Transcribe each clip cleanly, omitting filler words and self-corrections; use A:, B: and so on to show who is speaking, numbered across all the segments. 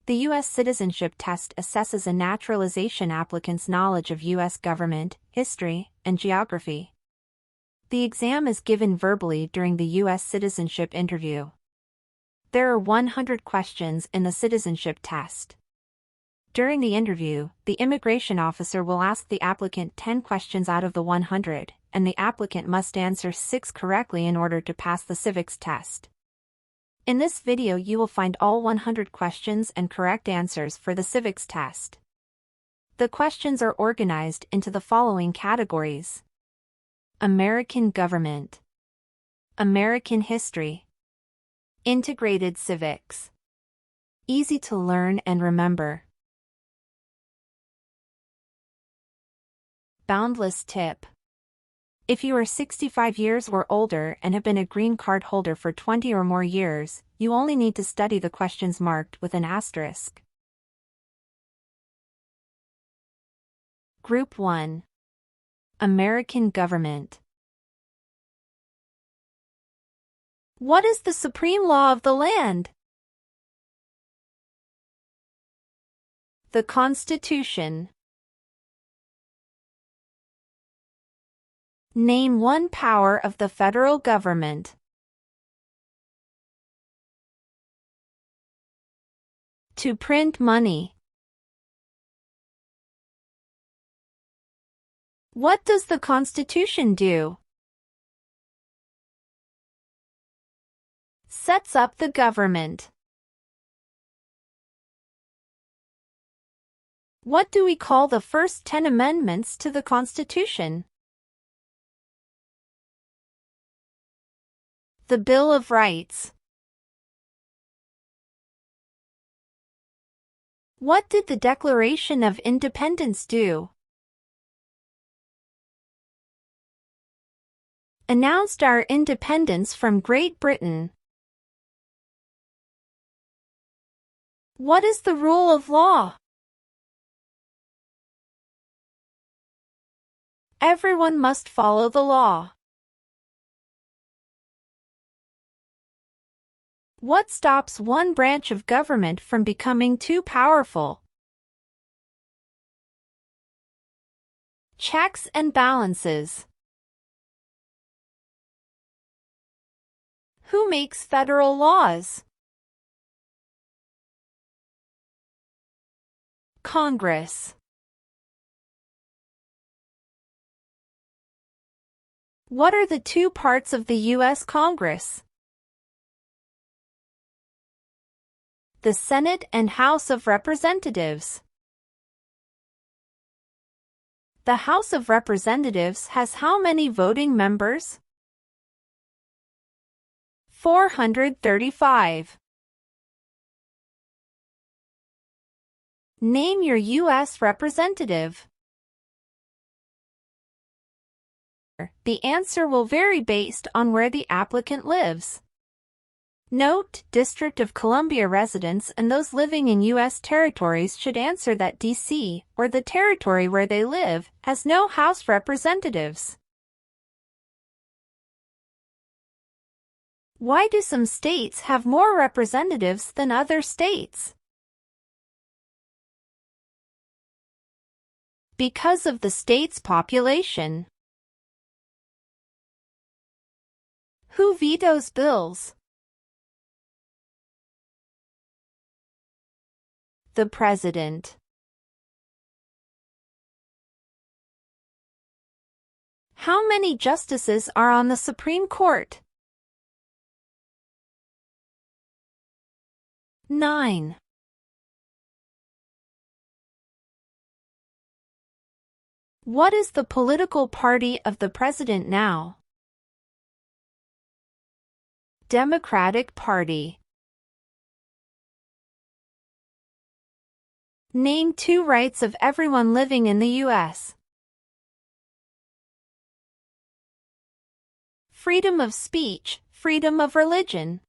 A: The U.S. Citizenship Test assesses a naturalization applicant's knowledge of U.S. government, history, and geography. The exam is given verbally during the U.S. Citizenship Interview. There are 100 questions in the citizenship test. During the interview, the immigration officer will ask the applicant 10 questions out of the 100, and the applicant must answer 6 correctly in order to pass the civics test. In this video you will find all 100 questions and correct answers for the civics test. The questions are organized into the following categories: American government, American history, integrated civics, easy to learn and remember. Boundless tip. If you are 65 years or older and have been a green card holder for 20 or more years, you only need to study the questions marked with an asterisk. Group 1. American government. What is the supreme law of the land? The Constitution. Name one power of the federal government. To print money. What does the Constitution do? Sets up the government. What do we call the first 10 amendments to the Constitution? The Bill of Rights. What did the Declaration of Independence do? Announced our independence from Great Britain. What is the rule of law? Everyone must follow the law. What stops one branch of government from becoming too powerful? Checks and balances. Who makes federal laws? Congress. What are the two parts of the U.S. Congress? The Senate and House of Representatives. The House of Representatives has how many voting members? 435. Name your U.S. representative. The answer will vary based on where the applicant lives. Note: District of Columbia residents and those living in U.S. territories should answer that D.C., or the territory where they live, has no House representatives. Why do some states have more representatives than other states? Because of the state's population. Who vetoes bills? The President. How many justices are on the Supreme Court? 9. What is the political party of the President now? Democratic Party. Name 2 rights of everyone living in the U.S. Freedom of speech, freedom of religion.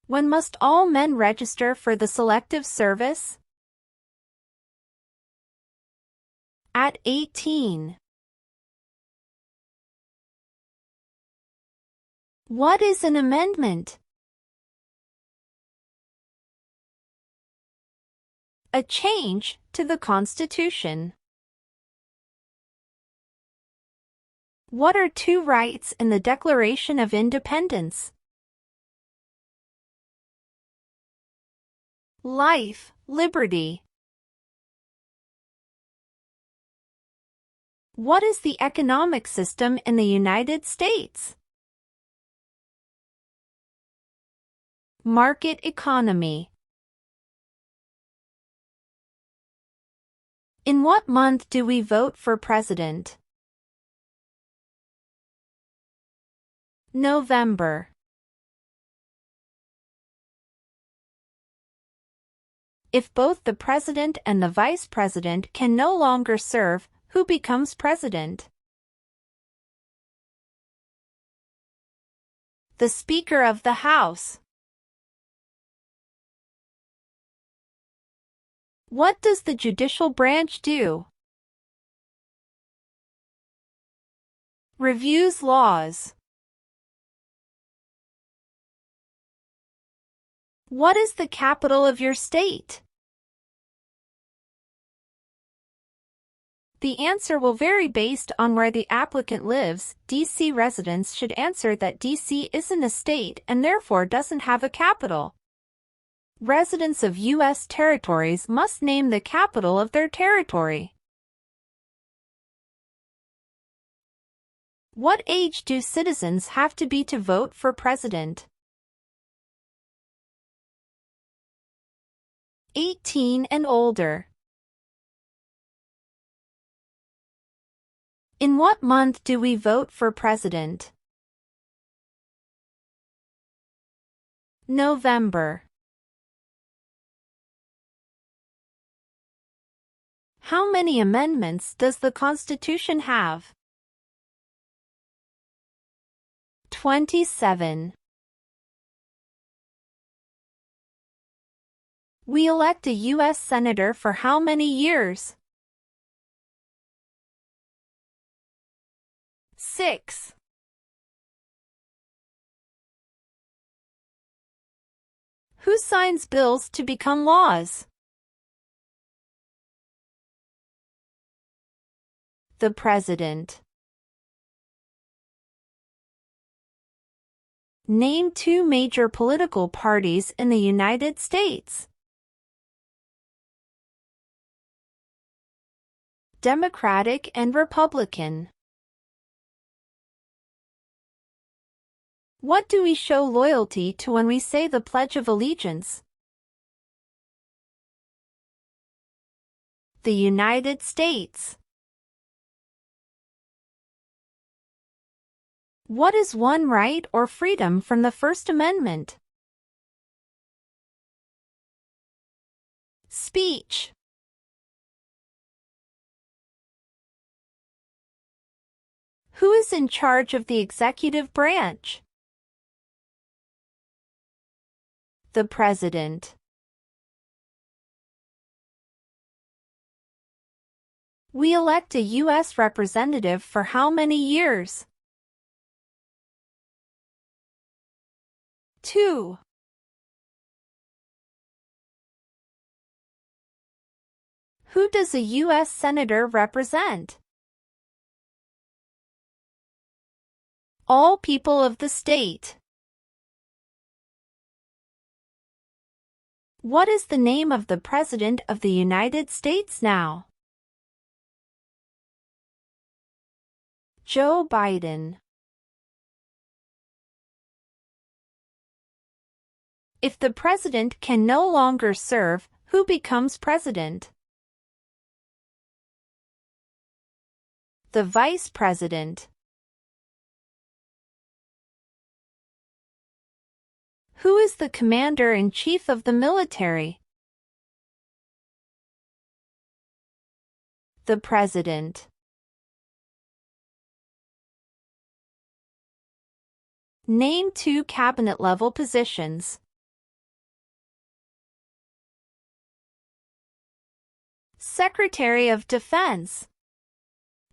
A: When must all men register for the Selective Service? At 18. What is an amendment? A change to the Constitution. What are two rights in the Declaration of Independence? Life, liberty. What is the economic system in the United States? Market economy. In what month do we vote for president? November. If both the president and the vice president can no longer serve, who becomes president? The Speaker of the House. What does the judicial branch do? Reviews laws. What is the capital of your state? The answer will vary based on where the applicant lives. DC residents should answer that DC isn't a state and therefore doesn't have a capital. Residents of U.S. territories must name the capital of their territory. What age do citizens have to be to vote for president? 18 and older. In what month do we vote for president? November. How many amendments does the Constitution have? 27. We elect a U.S. Senator for how many years? 6. Who signs bills to become laws? The President. Name two major political parties in the United States. Democratic and Republican. What do we show loyalty to when we say the Pledge of Allegiance? The United States. What is one right or freedom from the First Amendment? Speech. Who is in charge of the executive branch? The President. We elect a U.S. representative for how many years? 2. Who does a U.S. Senator represent? All people of the state. What is the name of the President of the United States now? Joe Biden. If the president can no longer serve, who becomes president? The vice president. Who is the commander-in-chief of the military? The president. Name two cabinet-level positions. Secretary of Defense.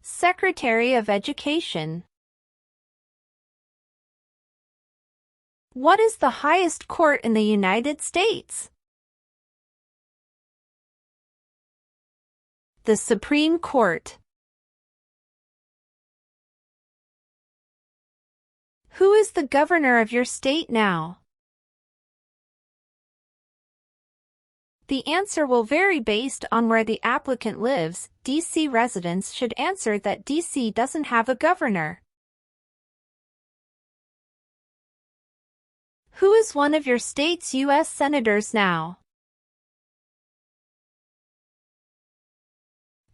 A: Secretary of Education. What is the highest court in the United States? The Supreme Court. Who is the governor of your state now? The answer will vary based on where the applicant lives. DC residents should answer that DC doesn't have a governor. Who is one of your state's U.S. senators now?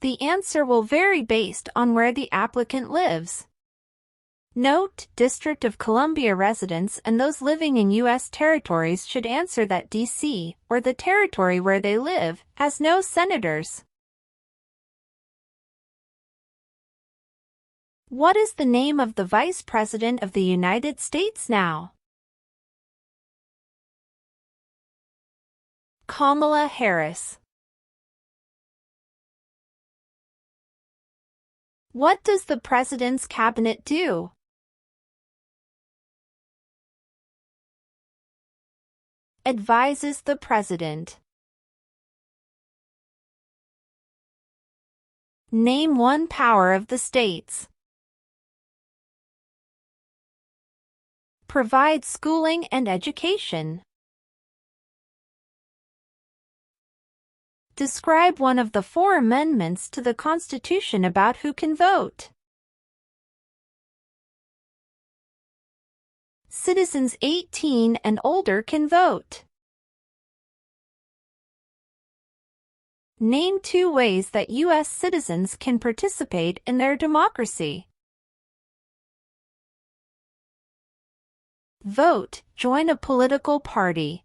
A: The answer will vary based on where the applicant lives. Note, District of Columbia residents and those living in U.S. territories should answer that D.C., or the territory where they live, has no senators. What is the name of the Vice President of the United States now? Kamala Harris. What does the President's Cabinet do? Advises the President. Name one power of the states. Provide schooling and education. Describe one of the 4 amendments to the Constitution about who can vote. Citizens 18 and older can vote. Name 2 ways that U.S. citizens can participate in their democracy. Vote, join a political party.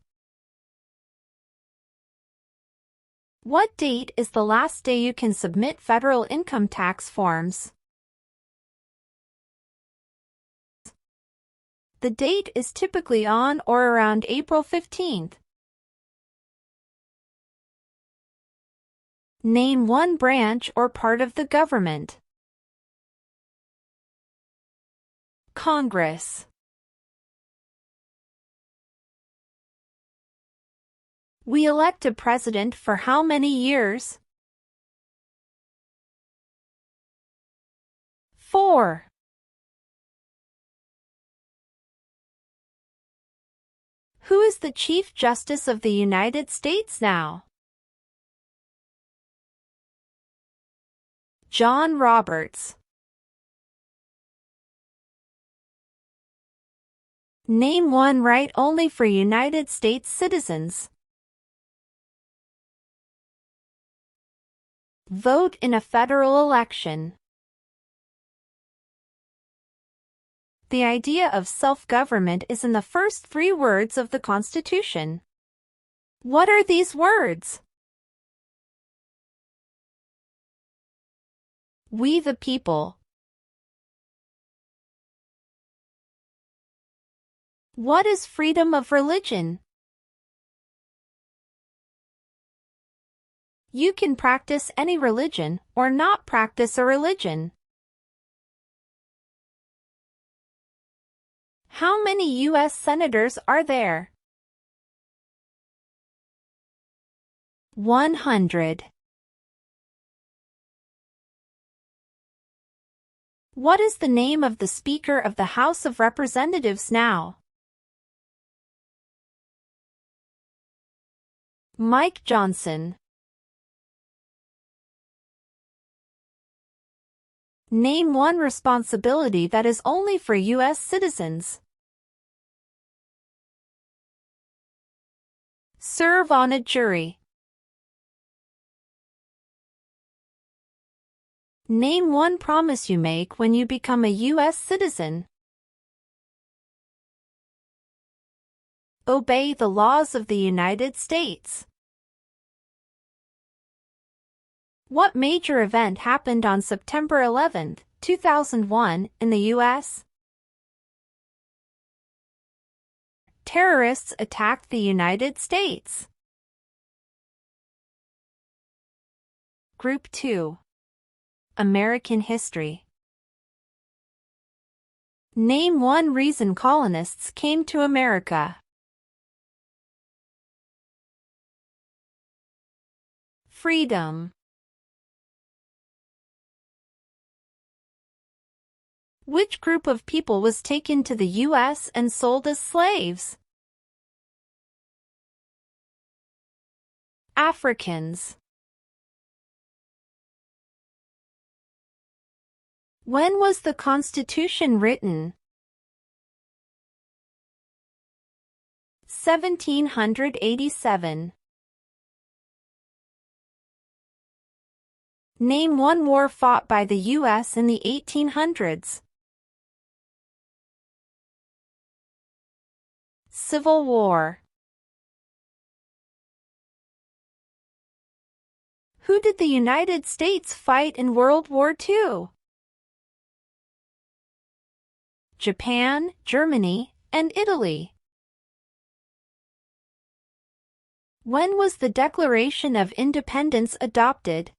A: What date is the last day you can submit federal income tax forms? The date is typically on or around April 15th. Name one branch or part of the government. Congress. We elect a president for how many years? 4. Who is the Chief Justice of the United States now? John Roberts. Name one right only for United States citizens. Vote in a federal election. The idea of self-government is in the first 3 words of the Constitution. What are these words? We the people. What is freedom of religion? You can practice any religion or not practice a religion. How many U.S. senators are there? 100. What is the name of the Speaker of the House of Representatives now? Mike Johnson. Name one responsibility that is only for U.S. citizens. Serve on a jury. Name one promise you make when you become a U.S. citizen. Obey the laws of the United States. What major event happened on September 11, 2001, in the U.S.? Terrorists attacked the United States. Group 2. American History. Name one reason colonists came to America. Freedom. Which group of people was taken to the U.S. and sold as slaves? Africans. When was the Constitution written? 1787. Name one war fought by the U.S. in the 1800s. Civil War. Who did the United States fight in World War II? Japan, Germany, and Italy. When was the Declaration of Independence adopted?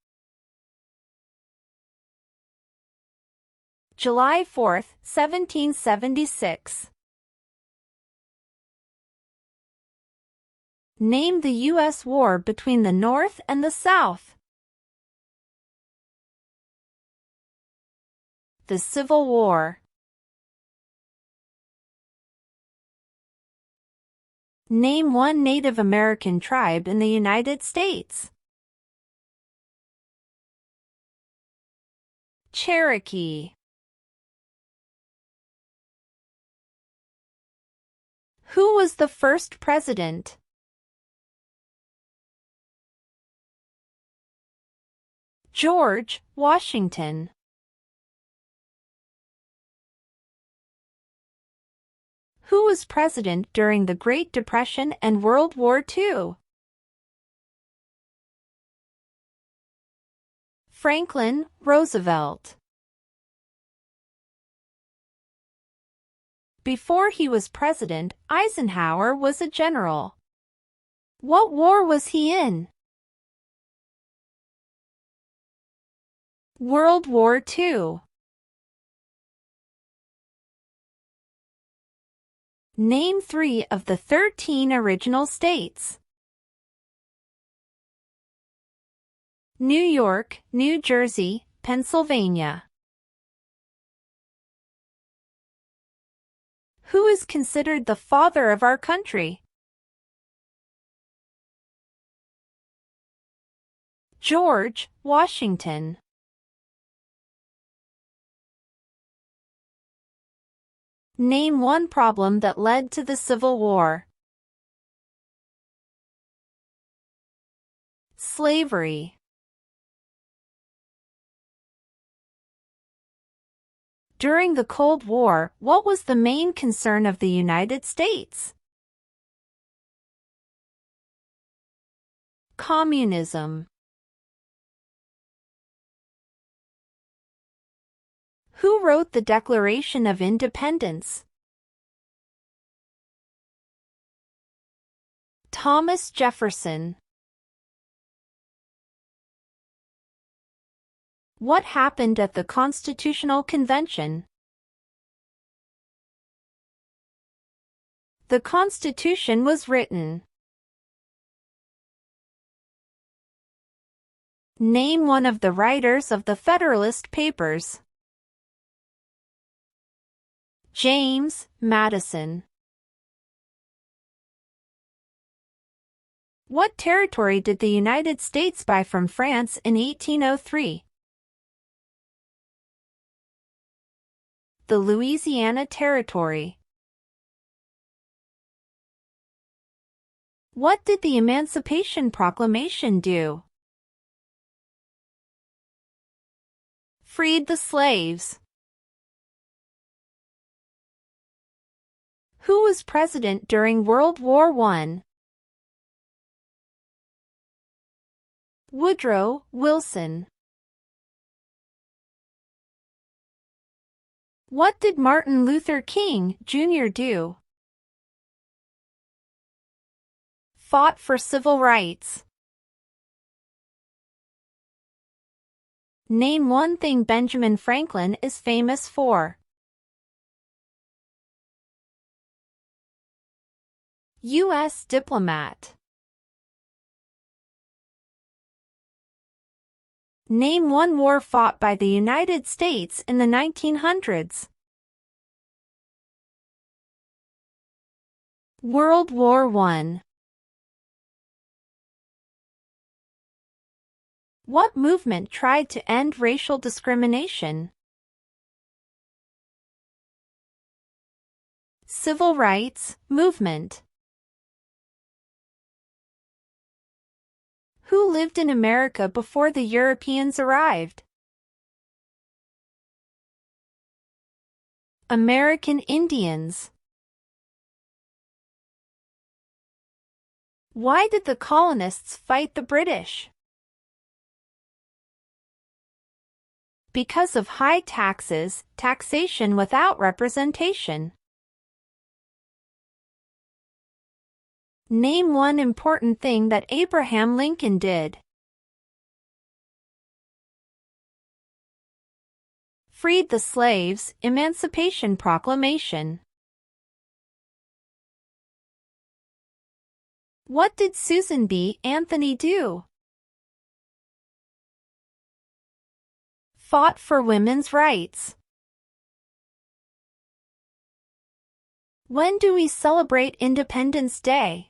A: July 4, 1776. Name the U.S. war between the North and the South. The Civil War. Name one Native American tribe in the United States. Cherokee. Who was the first president? George Washington. Who was president during the Great Depression and World War II? Franklin Roosevelt. Before he was president, Eisenhower was a general. What war was he in? World War II. Name 3 of the 13 original states. New York, New Jersey, Pennsylvania. Who is considered the father of our country? George Washington. Name one problem that led to the Civil War. Slavery. During the Cold War, what was the main concern of the United States? Communism. Who wrote the Declaration of Independence? Thomas Jefferson. What happened at the Constitutional Convention? The Constitution was written. Name one of the writers of the Federalist Papers. James Madison. What territory did the United States buy from France in 1803? The Louisiana Territory. What did the Emancipation Proclamation do? Freed the slaves. Who was president during World War I? Woodrow Wilson. What did Martin Luther King, Jr. do? Fought for civil rights. Name one thing Benjamin Franklin is famous for. U.S. diplomat. Name one war fought by the United States in the 1900s. World War I. What movement tried to end racial discrimination? Civil rights movement. Who lived in America before the Europeans arrived? American Indians. Why did the colonists fight the British? Because of high taxes, taxation without representation. Name one important thing that Abraham Lincoln did. Freed the slaves, Emancipation Proclamation. What did Susan B. Anthony do? Fought for women's rights. When do we celebrate Independence Day?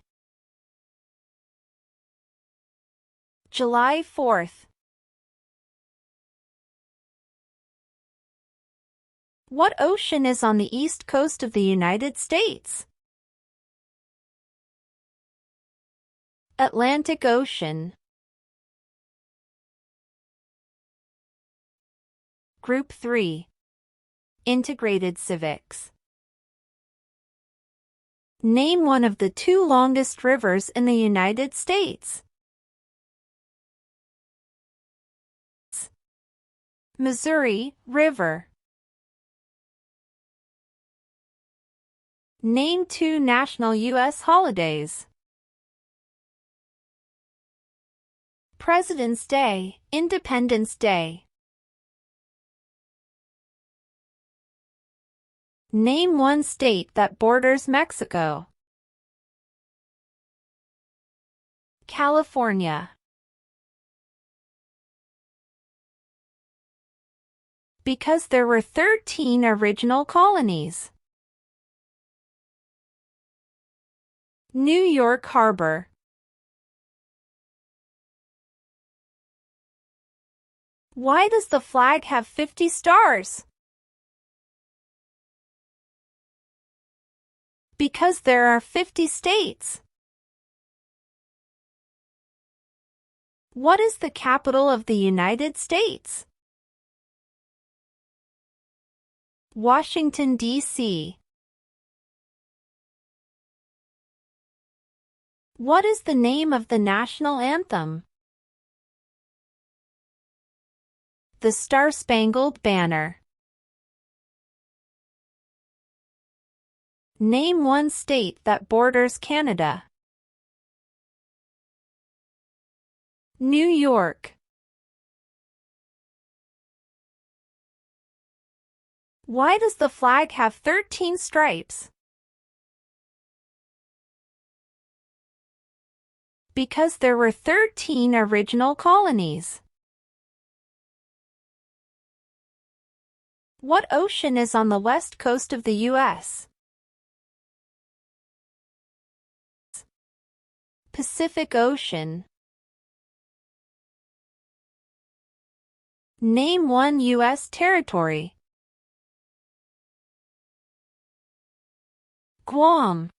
A: July 4th. What ocean is on the east coast of the United States? Atlantic Ocean. Group 3. Integrated Civics. Name one of the two longest rivers in the United States. Missouri River. Name two national U.S. holidays. President's Day, Independence Day. Name one state that borders Mexico. California. Because there were 13 original colonies. New York Harbor. Why does the flag have 50 stars? Because there are 50 states. What is the capital of the United States? Washington, D.C. What is the name of the national anthem? The Star-Spangled Banner. Name one state that borders Canada. New York. Why does the flag have 13 stripes? Because there were 13 original colonies. What ocean is on the west coast of the U.S.? Pacific Ocean. Name one U.S. territory. Guam.